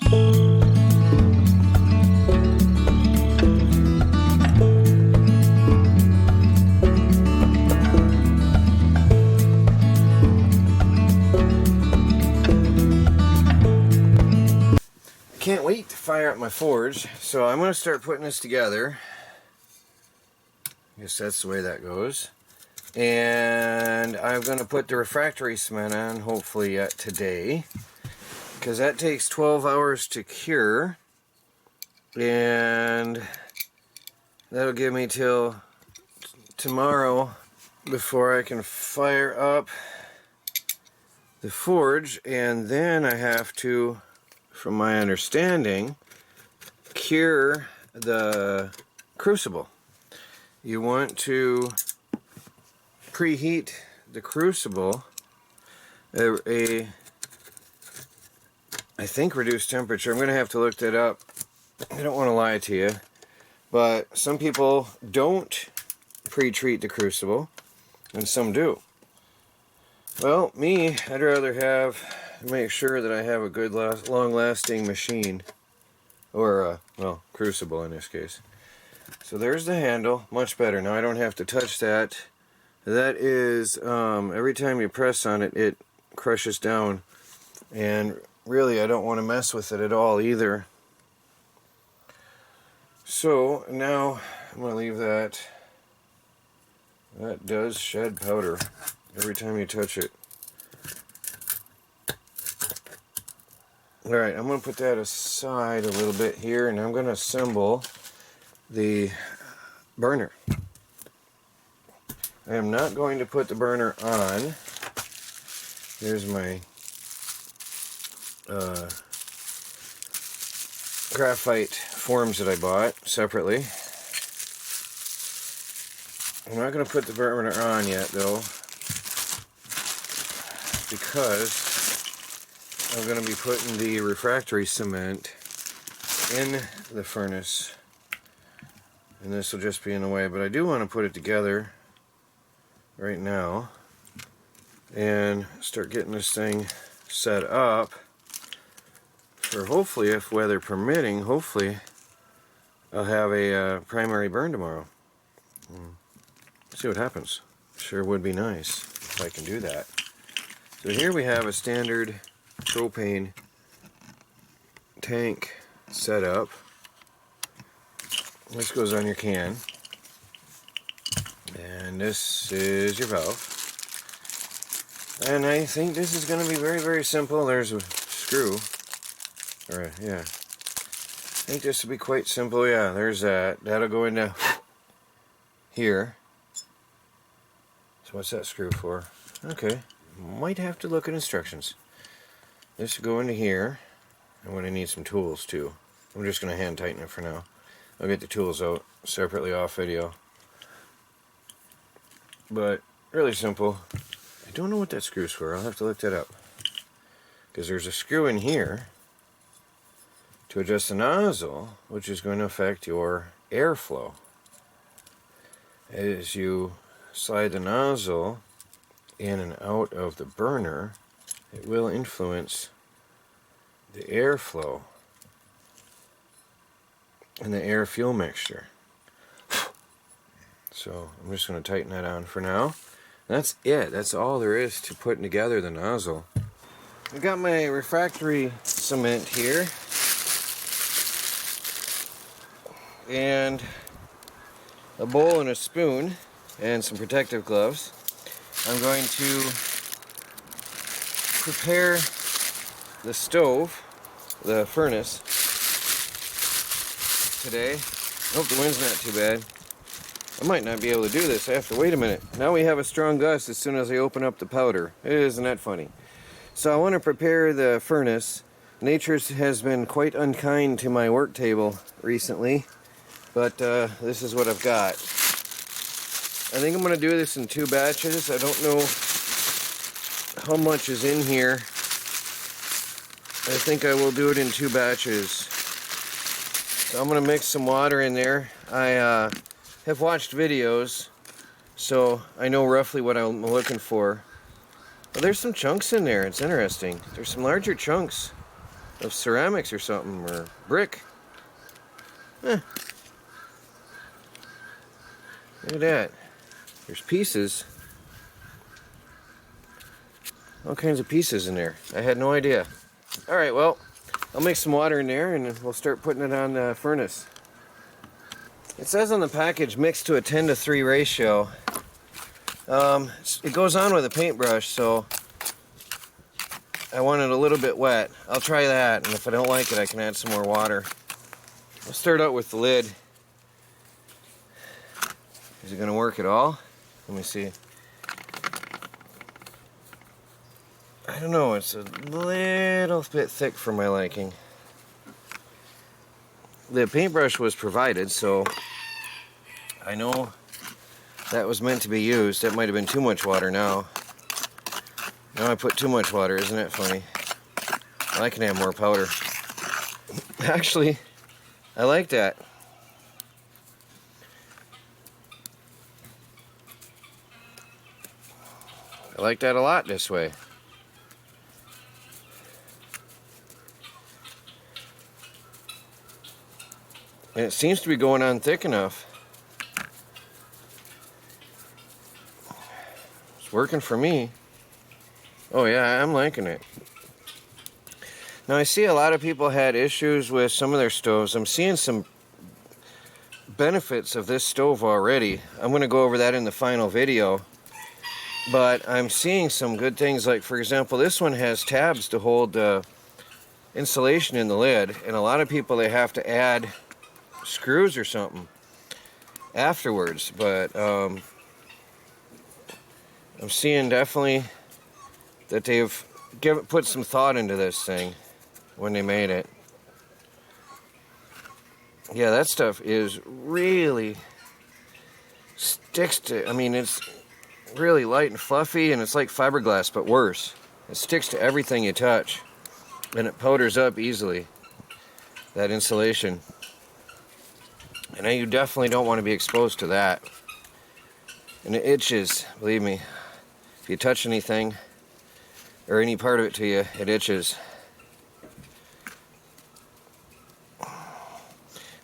Can't wait to fire up my forge, so I'm going to start putting this together. I guess that's the way that goes. And I'm going to put the refractory cement on, hopefully today, because that takes 12 hours to cure, and that'll give me till tomorrow before I can fire up the forge, and then I have to, from my understanding, cure the crucible. You want to preheat the crucible at I think reduced temperature. I'm going to have to look that up. I don't want to lie to you, but some people don't pre-treat the crucible and some do. Well, me, I'd rather make sure that I have a good long-lasting machine, or well, crucible in this case. So there's the handle, much better. Now I don't have to touch that. That is, every time you press on it, it crushes down, and really I don't want to mess with it at all either. So now I'm going to leave that. That does shed powder every time you touch it. Alright, I'm going to put that aside a little bit here, and I'm going to assemble the burner. I am not going to put the burner on. Here's my graphite forms that I bought separately. I'm not going to put the burner on yet though, because I'm going to be putting the refractory cement in the furnace, and this will just be in the way, but I do want to put it together right now and start getting this thing set up for, hopefully, if weather permitting, hopefully I'll have a primary burn tomorrow. See what happens. Sure would be nice if I can do that. So here we have a standard propane tank setup. This goes on your can, and this is your valve, and I think this is going to be very, very simple. There's a screw, or yeah, I think this will be quite simple. Yeah, there's that. That'll go into here. So what's that screw for? Okay, might have to look at instructions. This will go into here. I'm going to need some tools too. I'm just going to hand tighten it for now. I'll get the tools out separately off video. But really simple. I don't know what that screw's for. I'll have to look that up. Because there's a screw in here to adjust the nozzle, which is going to affect your airflow. As you slide the nozzle in and out of the burner, it will influence the airflow and the air-fuel mixture. So I'm just going to tighten that on for now. That's it. That's all there is to putting together the nozzle. I've got my refractory cement here, and a bowl and a spoon and some protective gloves. I'm going to prepare the stove, the furnace, today. Hope the wind's not too bad. I might not be able to do this. I have to wait a minute. Now we have a strong gust as soon as I open up the powder. Isn't that funny? So I want to prepare the furnace. Nature has been quite unkind to my work table recently, but this is what I've got. I think I'm going to do this in 2 batches. I don't know how much is in here. I think I will do it in 2 batches. So I'm going to mix some water in there. I have watched videos, so I know roughly what I'm looking for. Well, there's some chunks in there. It's interesting. There's some larger chunks. of ceramics or something, or brick. Look at that. There's pieces. All kinds of pieces in there. I had no idea. Alright, well, I'll make some water in there and we'll start putting it on the furnace. It says on the package mixed to a 10:3 ratio. It goes on with a paintbrush, so I want it a little bit wet. I'll try that, and if I don't like it, I can add some more water. I'll start out with the lid. Is it going to work at all? Let me see. I don't know, it's a little bit thick for my liking. The paintbrush was provided, so I know that was meant to be used. That might have been too much water now. Now I put too much water, isn't it funny? I can add more powder. Actually, I like that. I like that a lot this way. And it seems to be going on thick enough. It's working for me. Oh yeah, I'm liking it. Now I see a lot of people had issues with some of their stoves. I'm seeing some benefits of this stove already. I'm going to go over that in the final video. But I'm seeing some good things, like for example, this one has tabs to hold insulation in the lid. And a lot of people, they have to add screws or something afterwards. But I'm seeing definitely that they've put some thought into this thing when they made it. Yeah, that stuff is really sticks to, I mean, it's really light and fluffy, and it's like fiberglass, but worse. It sticks to everything you touch, and it powders up easily, that insulation. And you definitely don't want to be exposed to that. And it itches, believe me. If you touch anything, or any part of it to you, it itches.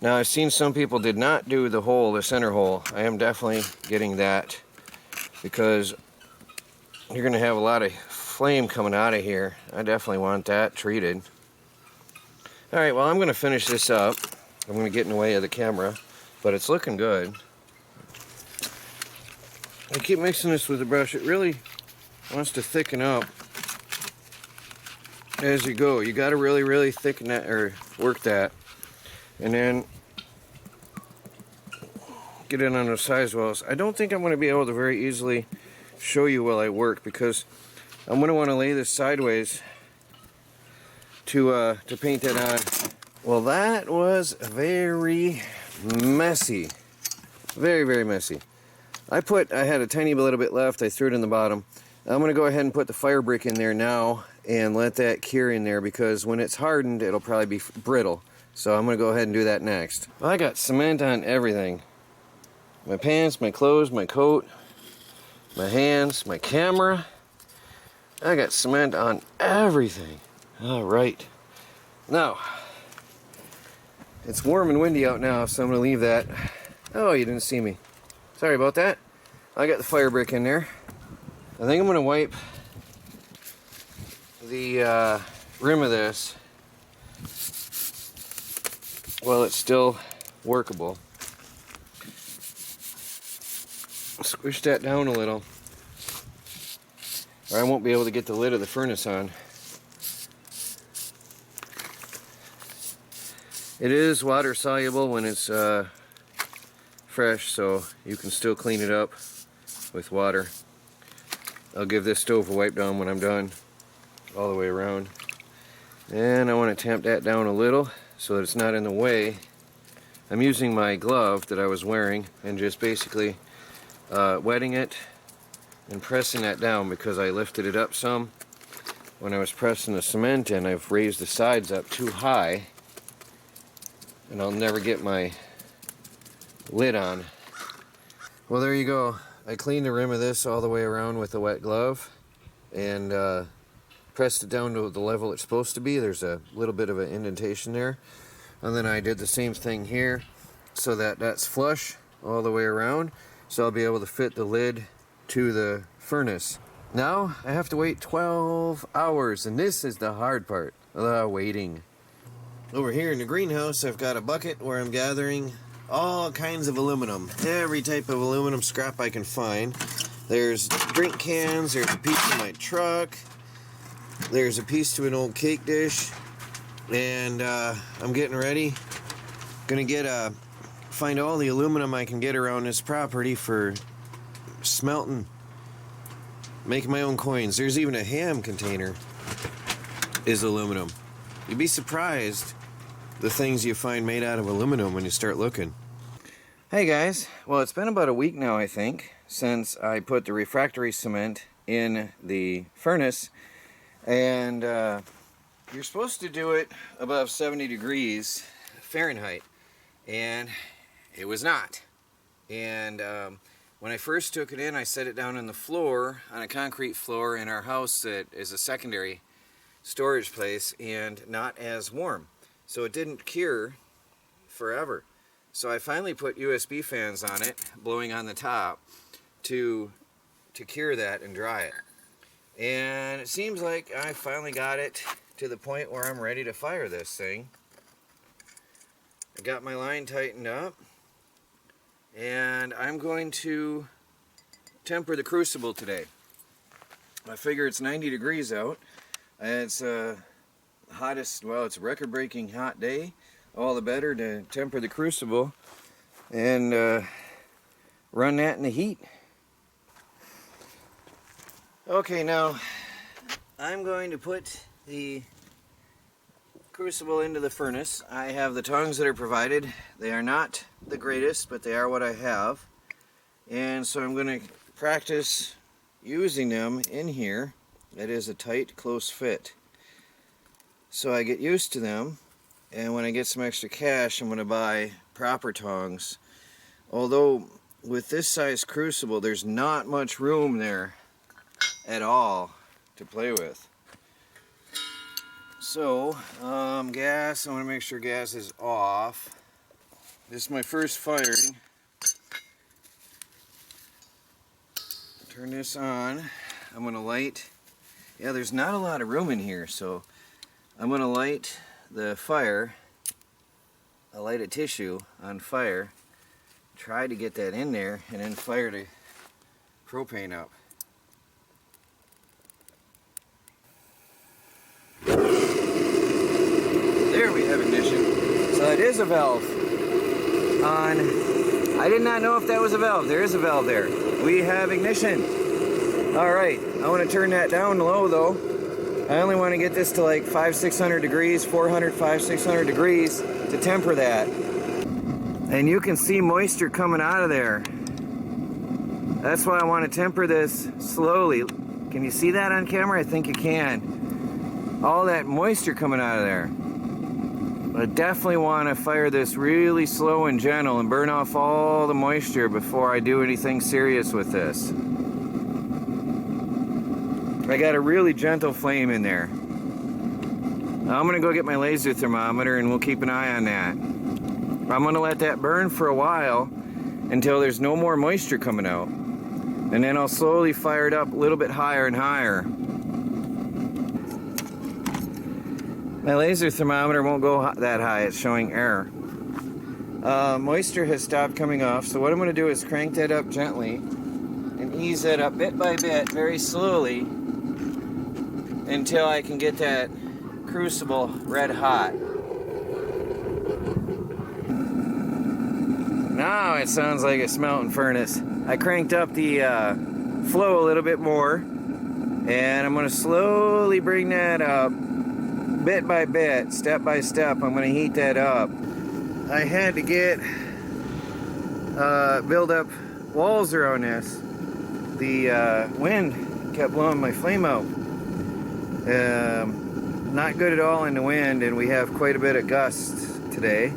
Now I've seen some people did not do the hole, the center hole. I am definitely getting that, because you're going to have a lot of flame coming out of here. I definitely want that treated. Alright, well I'm going to finish this up. I'm going to get in the way of the camera, but it's looking good. I keep mixing this with the brush. It really wants to thicken up as you go. You got to really thicken that, or work that, and then get it on those side walls. I don't think I'm going to be able to very easily show you while I work, because I'm going to want to lay this sideways to paint that on. Well, that was very messy, very messy. I had a tiny little bit left. I threw it in the bottom. I'm going to go ahead and put the fire brick in there now and let that cure in there, because when it's hardened, it'll probably be brittle. So I'm going to go ahead and do that next. Well, I got cement on everything. My pants, my clothes, my coat, my hands, my camera. I got cement on everything. All right. Now, it's warm and windy out now, so I'm going to leave that. Oh, you didn't see me. Sorry about that. I got the fire brick in there. I think I'm going to wipe the rim of this while it's still workable. Squish that down a little, or I won't be able to get the lid of the furnace on. It is water soluble when it's fresh, so you can still clean it up with water. I'll give this stove a wipe down when I'm done, all the way around. And I want to tamp that down a little so that it's not in the way. I'm using my glove that I was wearing and just basically wetting it and pressing that down, because I lifted it up some when I was pressing the cement in. I've raised the sides up too high, and I'll never get my lid on. Well, there you go. I cleaned the rim of this all the way around with a wet glove, and pressed it down to the level it's supposed to be. There's a little bit of an indentation there. And then I did the same thing here so that that's flush all the way around. So I'll be able to fit the lid to the furnace. Now I have to wait 12 hours, and this is the hard part, waiting. Over here in the greenhouse, I've got a bucket where I'm gathering all kinds of aluminum. Every type of aluminum scrap I can find. There's drink cans, there's a piece to my truck, there's a piece to an old cake dish, and I'm getting ready. Gonna find all the aluminum I can get around this property for smelting, making my own coins. There's even a ham container is aluminum. You'd be surprised the things you find made out of aluminum when you start looking. Hey guys, well, it's been about a week now, I think, since I put the refractory cement in the furnace, and you're supposed to do it above 70 degrees Fahrenheit, and it was not. And when I first took it in, I set it down on the floor, on a concrete floor in our house that is a secondary storage place, and not as warm. So it didn't cure forever. So I finally put USB fans on it, blowing on the top, to cure that and dry it. And it seems like I finally got it to the point where I'm ready to fire this thing. I got my line tightened up, and I'm going to temper the crucible today. I figure it's 90 degrees out. It's hottest, well, it's a record-breaking hot day. All the better to temper the crucible and run that in the heat. Okay, now I'm going to put the crucible into the furnace. I have the tongs that are provided. They are not the greatest, but they are what I have. And so I'm going to practice using them in here. It is a tight, close fit. So I get used to them, and when I get some extra cash, I'm going to buy proper tongs. Although with this size crucible, there's not much room there at all to play with. So, gas, I want to make sure gas is off. This is my first firing. Turn this on. I'm going to light. Yeah, there's not a lot of room in here, so I'm going to light the fire. I'll light a tissue on fire, try to get that in there, and then fire the propane up. There we have ignition. So it is a valve on. I did not know if that was a valve. There is a valve there. We have ignition. Alright, I want to turn that down low though. I only want to get this to like 500-600 degrees, 500-600 degrees to temper that. And you can see moisture coming out of there. That's why I want to temper this slowly. Can you see that on camera? I think you can. All that moisture coming out of there. I definitely want to fire this really slow and gentle and burn off all the moisture before I do anything serious with this. I got a really gentle flame in there. Now I'm going to go get my laser thermometer and we'll keep an eye on that. I'm going to let that burn for a while until there's no more moisture coming out. And then I'll slowly fire it up a little bit higher and higher. My laser thermometer won't go that high, it's showing error. Moisture has stopped coming off, so what I'm going to do is crank that up gently and ease it up bit by bit, very slowly, until I can get that crucible red hot. Now it sounds like a smelting furnace. I cranked up the flow a little bit more, and I'm going to slowly bring that up bit by bit, step by step. I'm going to heat that up. I had to get build up walls around this. The wind kept blowing my flame out. Not good at all in the wind, and we have quite a bit of gusts today.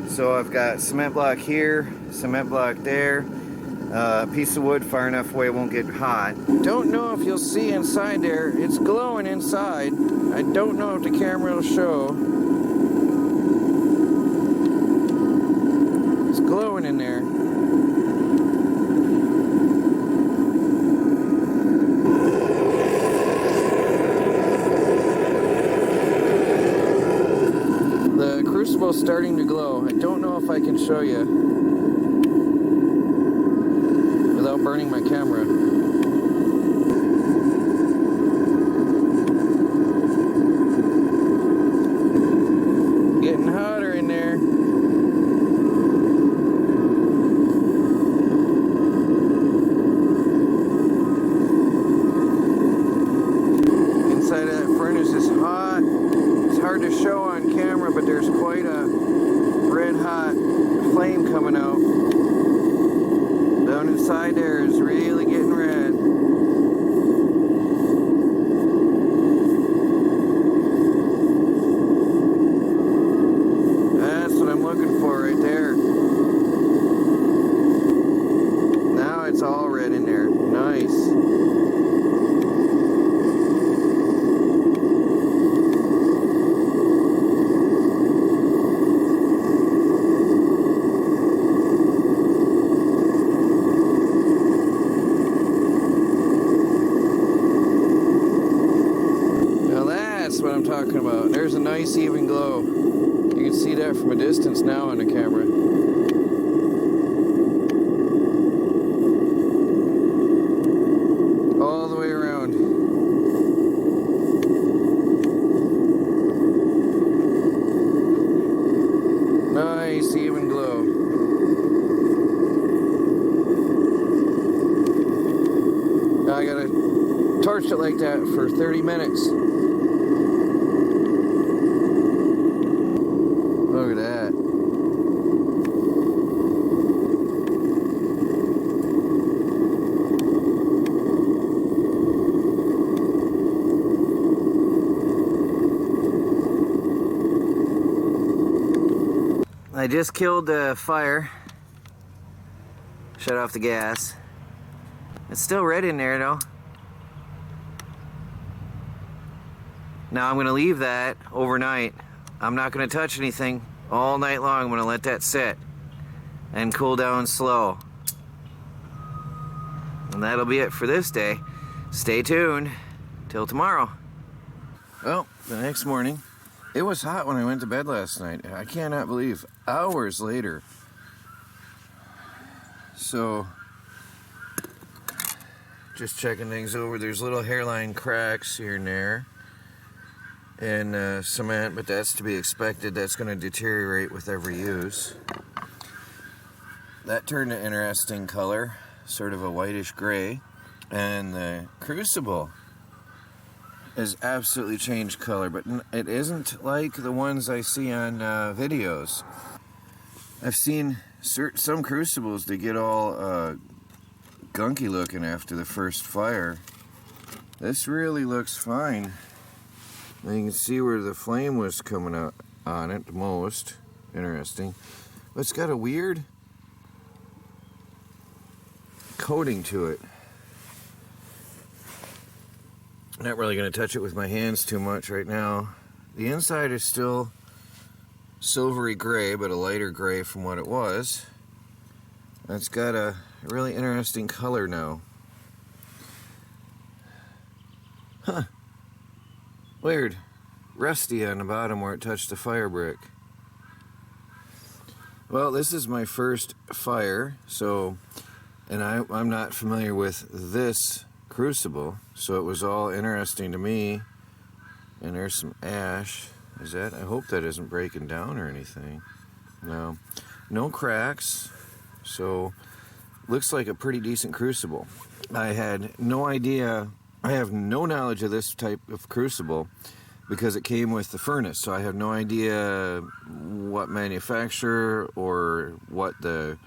So I've got cement block here, cement block there, piece of wood far enough away it won't get hot. Don't know if you'll see inside there. It's glowing inside. I don't know if the camera will show. It's glowing in there. The crucible is starting to glow. I don't know if I can show you without burning my camera. Getting hotter in there. Inside of that furnace is hot. It's hard to show on camera, but there's quite a red hot flame coming out. Down inside there is really getting red. That's what I'm looking for right there. Now it's all red in there. Nice. That's what I'm talking about. There's a nice even glow. You can see that from a distance now on the camera. All the way around. Nice even glow. Now I gotta torch it like that for 30 minutes. Look at that. I just killed the fire. Shut off the gas. It's still red in there though. Now I'm going to leave that overnight. I'm not going to touch anything all night long. I'm going to let that sit and cool down slow. And that'll be it for this day. Stay tuned till tomorrow. Well, the next morning, it was hot when I went to bed last night. I cannot believe, hours later. So, just checking things over. There's little hairline cracks here and there. And cement, but that's to be expected. That's going to deteriorate with every use. That turned an interesting color, sort of a whitish gray. And the crucible has absolutely changed color, but it isn't like the ones I see on videos. I've seen some crucibles that get all gunky looking after the first fire. This really looks fine. And you can see where the flame was coming out on it the most. Interesting. But it's got a weird coating to it. I'm not really going to touch it with my hands too much right now. The inside is still silvery gray, but a lighter gray from what it was. It's got a really interesting color now. Huh. Weird. Rusty on the bottom where it touched the fire brick. Well, this is my first fire, so, and I'm not familiar with this crucible, so it was all interesting to me. And there's some ash. Is that? I hope that isn't breaking down or anything. No. No cracks. So, looks like a pretty decent crucible. I had no idea. I have no knowledge of this type of crucible because it came with the furnace, so I have no idea what manufacturer or what the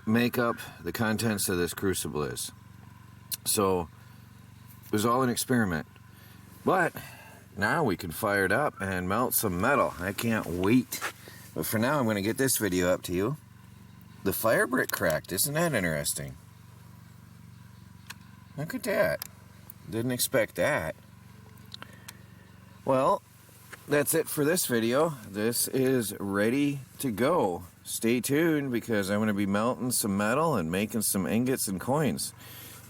makeup, the contents of this crucible is. So it was all an experiment. But now we can fire it up and melt some metal. I can't wait. But for now, I'm going to get this video up to you. The fire brick cracked. Isn't that interesting? Look at that. Didn't expect that. Well, that's it for this video. This is ready to go. Stay tuned because I'm going to be melting some metal and making some ingots and coins.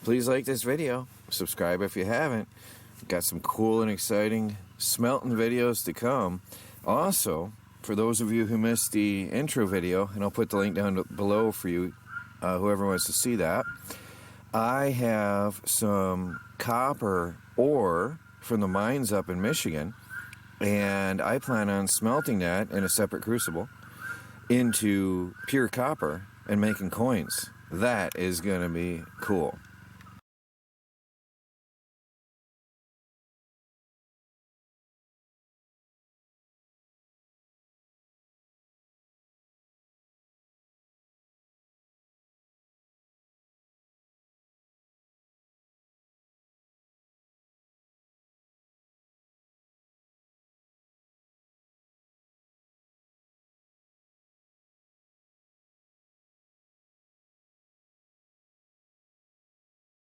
Please like this video. Subscribe if you haven't. Got some cool and exciting smelting videos to come. Also, for those of you who missed the intro video, and I'll put the link down below for you, whoever wants to see that, I have some copper ore from the mines up in Michigan, and I plan on smelting that in a separate crucible into pure copper and making coins. That is going to be cool.